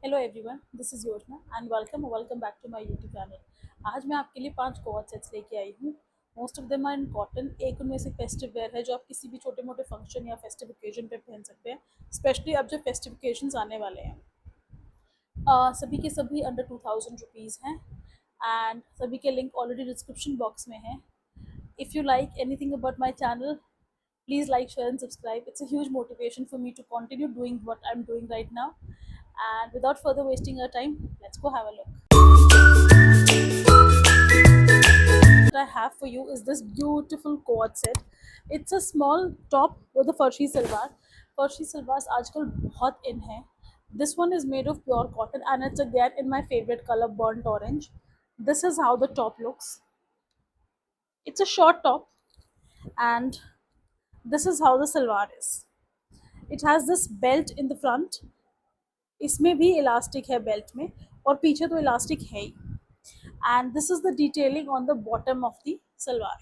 Hello everyone, this is Yojana and welcome back to my YouTube channel. आज मैं आपके लिए 5 कोट सेट्स लेके आई हूँ। Most of them are in cotton. एक उनमें से फेस्टिव वेयर है जो आप किसी भी छोटे मोटे फंक्शन या फेस्टिव ओकेजन पे पहन सकते हैं, स्पेशली अब जो फेस्टिव ओकेजन्स आने वाले हैं। सभी के सभी अंडर 2000 रुपीज़ हैं एंड सभी के लिंक ऑलरेडी डिस्क्रिप्शन बॉक्स में है। If you like anything about my channel, please like, share and subscribe. It's a huge motivation for me to continue doing what I'm doing right now. And without further wasting our time, let's go have a look. What I have for you is this beautiful quad set. It's a small top with a farshi salwar. Farshi salwars आजकल बहुत in है. This one is made of pure cotton and it's again in my favorite color, burnt orange. This is how the top looks. It's a short top and this is how the salwar is. It has this belt in the front. इसमें भी elastic है belt में और पीछे तो elastic है ही. And this is the detailing on the bottom of the salwar.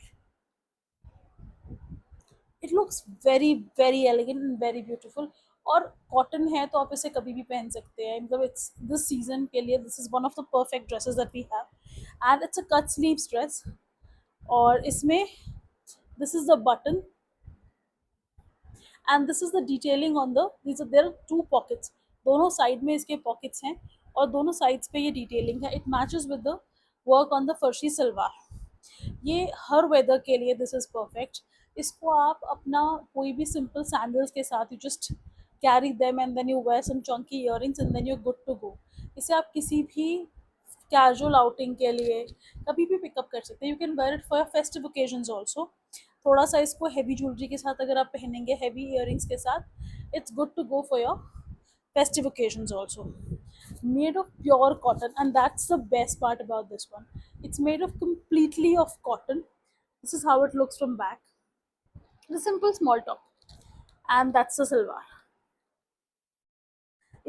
It looks very elegant and very beautiful. और cotton है तो आप इसे कभी भी पहन सकते हैं. मतलब इट्स दिस सीजन के लिए this is one of the perfect dresses that we have and it's a cut sleeves dress. और इसमें this is the button and this is the detailing on the these there are two pockets. दोनों side में इसके pockets हैं और दोनों sides पे ये डिटेलिंग है. It matches with the work on the farshi salwar. ये हर वेदर के लिए दिस इज़ परफेक्ट. इसको आप अपना कोई भी सिंपल सैंडल्स के साथ you just carry them and then you wear some chunky earrings and then you good to go. इसे आप किसी भी कैजुअल आउटिंग के लिए कभी भी पिकअप कर सकते हैं. You can wear it for festive occasions also. थोड़ा सा इसको हैवी ज्वेलरी के साथ अगर आप पहनेंगे, हैवी इयररिंग्स के साथ, it's good to go for your festive occasions also. Made of pure cotton, and that's the best part about this one. It's made of completely of cotton. This is how it looks from back. The simple small top, and that's the silver.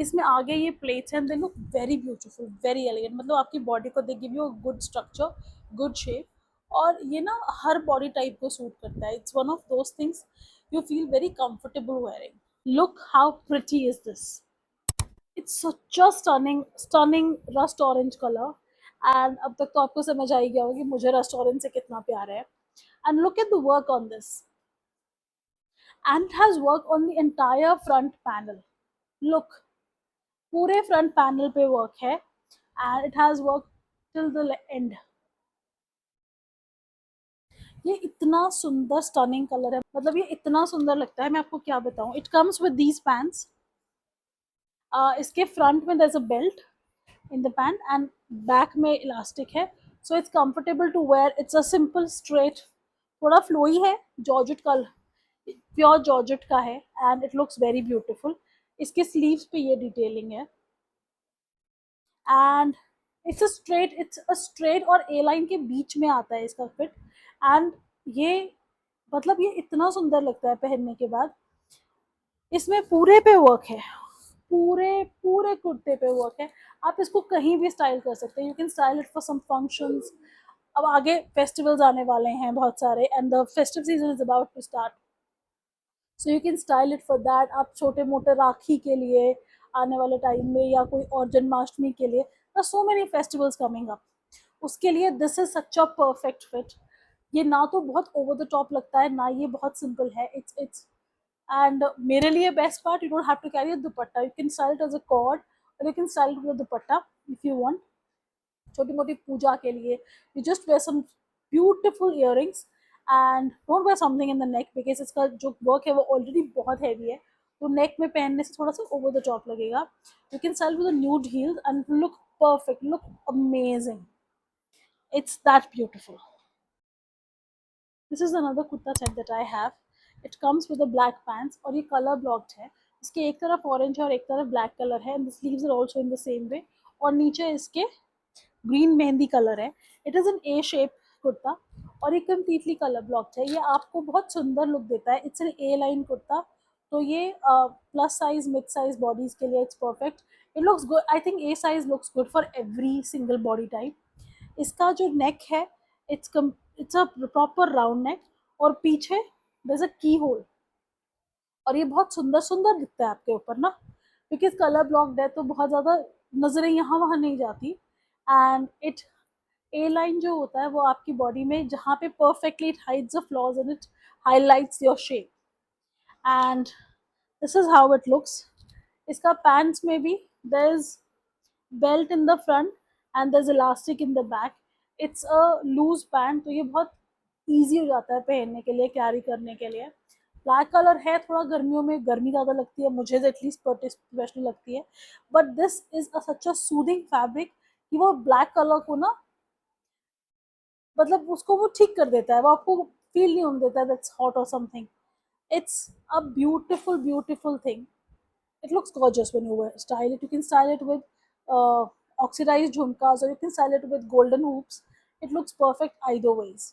इसमें आगे ये plates हैं, they look very beautiful, very elegant. मतलब आपकी body को they give you good structure, good shape. और ये ना हर बॉडी टाइप को सूट करता है. It's one of those things you feel very comfortable wearing. Look how pretty is this. It's such a stunning rust orange colour. And अब तक तो आपको समझ आ ही गया होगा कि मुझे रस्ट ऑरेंज से कितना प्यार है. And look at the work on this. And it has work on the entire front panel. Look, पूरे फ्रंट पैनल पे वर्क है and it has work till the end. ये इतना सुंदर स्टनिंग कलर है. मतलब ये इतना सुंदर लगता है, मैं आपको क्या बताऊं. It comes with these pants. इसके फ्रंट में there is a belt in the pant and back में इलास्टिक है. so it's comfortable to wear. it's a simple straight, थोड़ा फ्लोई है, जॉर्जेट का, प्योर जॉर्जेट का है and it looks very beautiful. इसके स्लीव्स पे ये डिटेलिंग है and it's a straight और ए लाइन के बीच में आता है इसका फिट. and ये मतलब ये इतना सुंदर लगता है पहनने के बाद. इसमें पूरे पे वर्क है, पूरे पूरे कुर्ते पे वर्क है. आप इसको कहीं भी स्टाइल कर सकते हैं. You can style it for some functions. अब आगे फेस्टिवल्स आने वाले हैं बहुत सारे and the festive season is about to start. So you can style it for that. आप छोटे मोटे राखी के लिए आने वाले टाइम में या कोई और जन्माष्टमी के लिए, so many festivals coming up, उसके लिए this is such a perfect fit. ये ना तो बहुत ओवर द टॉप लगता है, ना ये बहुत सिंपल है. इट्स and मेरे लिए best part, you don't have to carry a dupatta. You can style it as a cord और you can style it with dupatta if you want. छोटी मोटी पूजा के लिए you just wear some beautiful earrings and don't wear something in the neck because इसका जो work है वो ऑलरेडी बहुत हैवी है, तो नेक में पहनने से थोड़ा सा ओवर द टॉप लगेगा. You can style with nude heels and look perfect, look amazing. It's that beautiful. This is another kurta set that I have. It comes with a black pants और ये कलर ब्लॉक्ड है. इसके एक तरफ orange है और एक तरफ ब्लैक कलर है and the sleeves are also in the same way. और नीचे इसके ग्रीन मेहंदी कलर है. It is an A shape kurta और ये कम्प्लीटली कलर ब्लॉक्ड है. ये आपको बहुत सुंदर लुक देता है. It's an A line kurta, तो ये plus size mid size bodies के लिए it's perfect. It looks good. I think A size looks good for every single body type. इसका जो नेक है, it's a proper round neck और पीछे there is अ की होल. और ये बहुत सुंदर सुंदर दिखता है आपके ऊपर ना. बिकॉज कलर ब्लॉक्ड है तो बहुत ज़्यादा नज़रें यहाँ वहाँ नहीं जाती, एंड इट ए लाइन जो होता है वो आपकी बॉडी में जहाँ पे perfectly it hides the flaws and it highlights your shape, and this is how it looks. इसका पैंट्स में भी there is belt in the front and there is elastic in the back. It's a loose pant, तो ये बहुत easy हो जाता है पहनने के लिए, कैरी करने के लिए. ब्लैक कलर है, थोड़ा गर्मियों में गर्मी ज़्यादा लगती है मुझे, एटलीस्ट प्रोफेशनल लगती है, but this is such a soothing fabric कि वो ब्लैक कलर को ना, मतलब उसको वो ठीक कर देता है, वो आपको फील नहीं होने देता दैट्स हॉट और something. It's a beautiful, beautiful thing. It looks gorgeous when you style it. You can style it with oxidized jhumkas, or you can style it with golden hoops. It looks perfect either ways.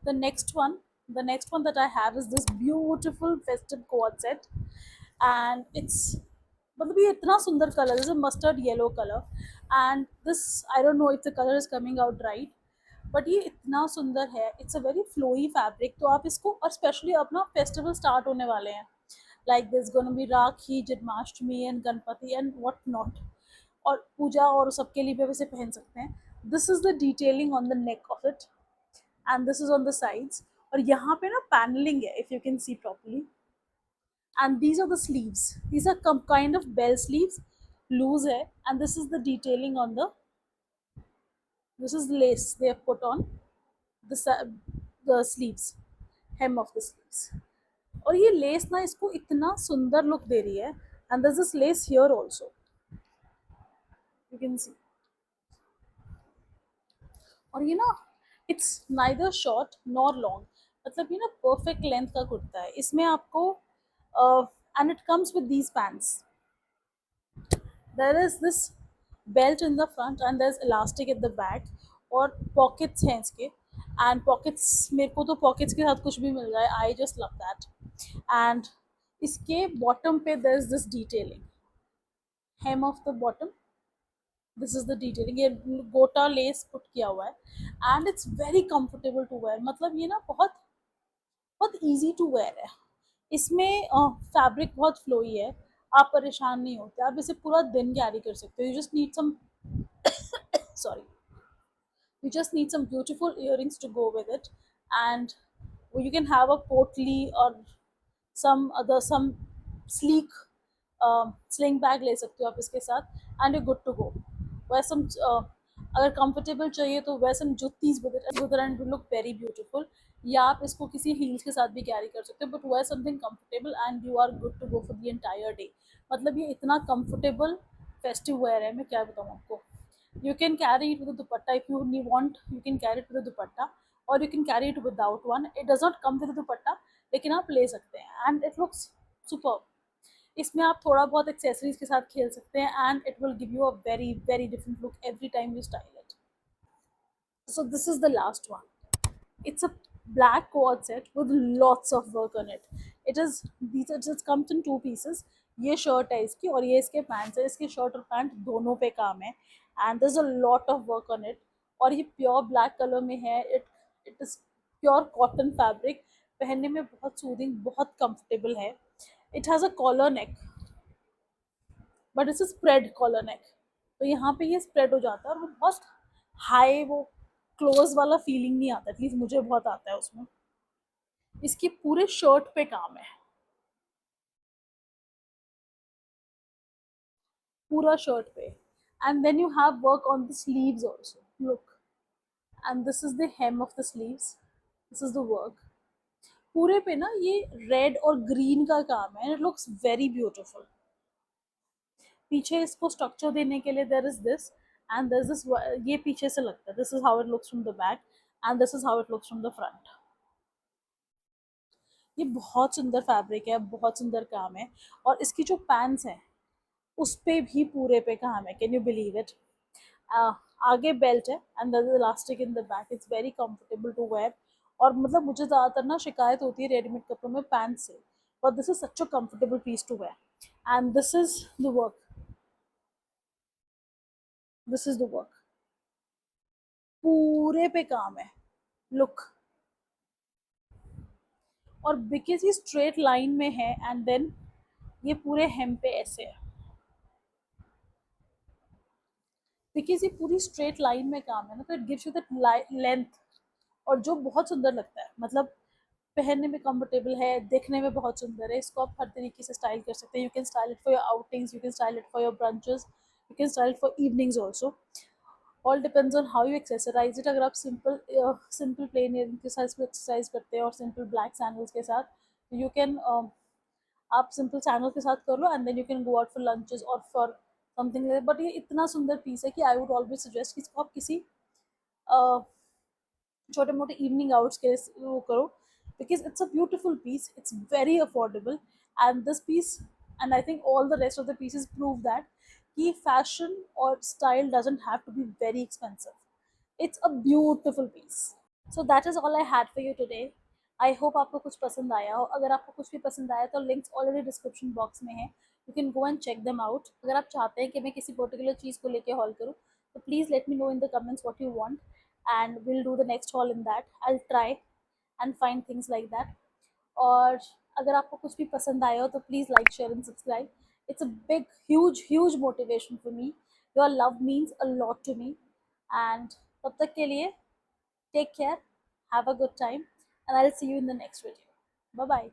The next one, the next one that I have is this beautiful festive quad set, and it's मतलब ये इतना सुंदर colour is a mustard yellow color, and this I don't know if the color is coming out right, but ये इतना सुंदर है. It's a very flowy fabric, तो आप इसको, और स्पेशली अपना फेस्टिवल स्टार्ट होने वाले हैं, like this gonna be rakhi, Janmashtami and Ganpati and what not, और पूजा और सबके लिए भी वैसे पहन सकते हैं. This is the detailing on the neck of it, and this is on the sides, और यहाँ पे ना पैनलिंग है if you can see properly, and these are the sleeves. These are kind of bell sleeves, loose hai, and this is the detailing on the, this is the lace they have put on the the sleeves, hem of the sleeves. और ये less ना इसको इतना सुंदर look दे रही है, and this is less here also, you can see. और ये ना it's neither short nor long, मतलब ये ना परफेक्ट लेंथ का कुर्ता है. इसमें आपको and it comes with these pants. There is this belt in the front and there is elastic at the back, और पॉकेट्स हैं इसके, एंड पॉकेट्स, मेरे को तो पॉकेट्स के साथ कुछ भी मिल जाए, I just love that. And इसके बॉटम पे there is this detailing, hem of the bottom, this is the detailing, ये गोटा लेस पुट किया हुआ है, and it's very comfortable to wear. मतलब ये ना बहुत बहुत इजी टू वेयर है. इसमें फैब्रिक बहुत फ्लोई है, आप परेशान नहीं होते, आप इसे पूरा दिन कैरी कर सकते हो. You just need some sorry, you just need some beautiful earrings to go with it, and you can have a portly or some sleek sling bag ले सकते हो आप इसके साथ, and you're good to go. wear some अगर comfortable चाहिए तो wear some juttis with it and will look very beautiful. या आप इसको किसी हील्स के साथ भी कैरी कर सकते हो, but wear something comfortable and you are good to go for the entire day. मतलब ये इतना comfortable festive wear है, मैं क्या बताऊँ आपको. You can carry it with a dupatta if you want. You can carry it with a dupatta, or you can carry it without one. It does not come with a dupatta, लेकिन आप ले सकते हैं, and it looks superb. इसमें आप थोड़ा बहुत accessories के साथ खेल सकते हैं, and it will give you a very very different look every time you style it. So this is the last one. It's a black cord set with lots of work on it. It is these it just comes in two pieces. ये shirt है इसकी, और ये इसके pants है. इसके shirt और pant दोनों पे काम है, and there is a lot of work on it. और ये प्योर ब्लैक कलर में है. It is pure cotton fabric, पहनने में बहुत सूदिंग, बहुत कंफर्टेबल है. It has a collar neck, but it's a spread collar neck, तो यहाँ पे ये स्प्रेड हो जाता है, और वो बहुत हाई, वो क्लोज वाला फीलिंग नहीं आता, एटलीस्ट मुझे बहुत आता है उसमें. इसकी पूरे शर्ट पे काम है, पूरा शर्ट पे, and then you have work on the sleeves also, look, and this is the hem of the sleeves, this is the work. पूरे पे ना ये रेड और ग्रीन का काम है, and it looks very beautiful. पीछे इसको स्ट्रक्चर देने के लिए there is this, and there is this, ये पीछे से लगता है. This is how it looks from the back, and this is how it looks from the front. ये बहुत सुंदर फैब्रिक है, बहुत सुंदर काम है. और इसकी जो पैंट्स हैं उस पे भी पूरे पे काम है, कैन यू बिलीव इट. आगे बेल्ट है, and there is elastic in the back. It's very comfortable to wear. और मतलब मुझे ज़्यादातर ना शिकायत होती है रेडीमेड कपड़ों में पैंट से, but this is such a comfortable piece to wear, and this is the work, this is the work, पूरे पे काम है, लुक. और बिकॉज ये स्ट्रेट लाइन में है, एंड देन ये पूरे हेम पे ऐसे है, बिकॉज ये पूरी स्ट्रेट लाइन में काम है ना, तो it gives you that length, और जो बहुत सुंदर लगता है, मतलब पहनने में कंफर्टेबल है, देखने में बहुत सुंदर है। इसको आप हर तरीके से स्टाइल कर सकते हैं। You can style it for your outings, you can style it for your brunches, you can style it for evenings also. All depends on how you accessorise it. अगर आप सिंपल सिंपल प्लेन ईयरिंग के साथ exercise करते हैं और simple black sandals के साथ, you can आप सिंपल सैंडल के साथ कर लो and then you can go out for lunches और फॉर समथिंग लाइक। बट ये इतना सुंदर पीस है कि आई वुड ऑलवेज सजेस्ट कि इसको आप किसी छोटे मोटे इवनिंग आउट्स के लिए वो करो, because it's a beautiful piece, it's very affordable, and this piece, and I think all the rest of the pieces prove that कि fashion or style doesn't have to be very expensive. It's a beautiful piece. So that is all I had for you today. I hope आपको कुछ पसंद आया हो। अगर आपको कुछ भी पसंद आया तो लिंक्स ऑलरेडी डिस्क्रिप्शन बॉक्स में है, you can go and check them out. अगर आप चाहते हैं कि मैं किसी पर्टिकुलर चीज़ को लेके हॉल करूँ, तो please let me know in the comments what you want, and will do the next haul in that. I try and find things like that. और अगर आपको कुछ भी पसंद आया हो तो please like, share and subscribe. It's a big huge motivation for me. Your love means a lot to me. And तब तक के लिए take care, have a good time, and I'll see you in the next video. Bye bye.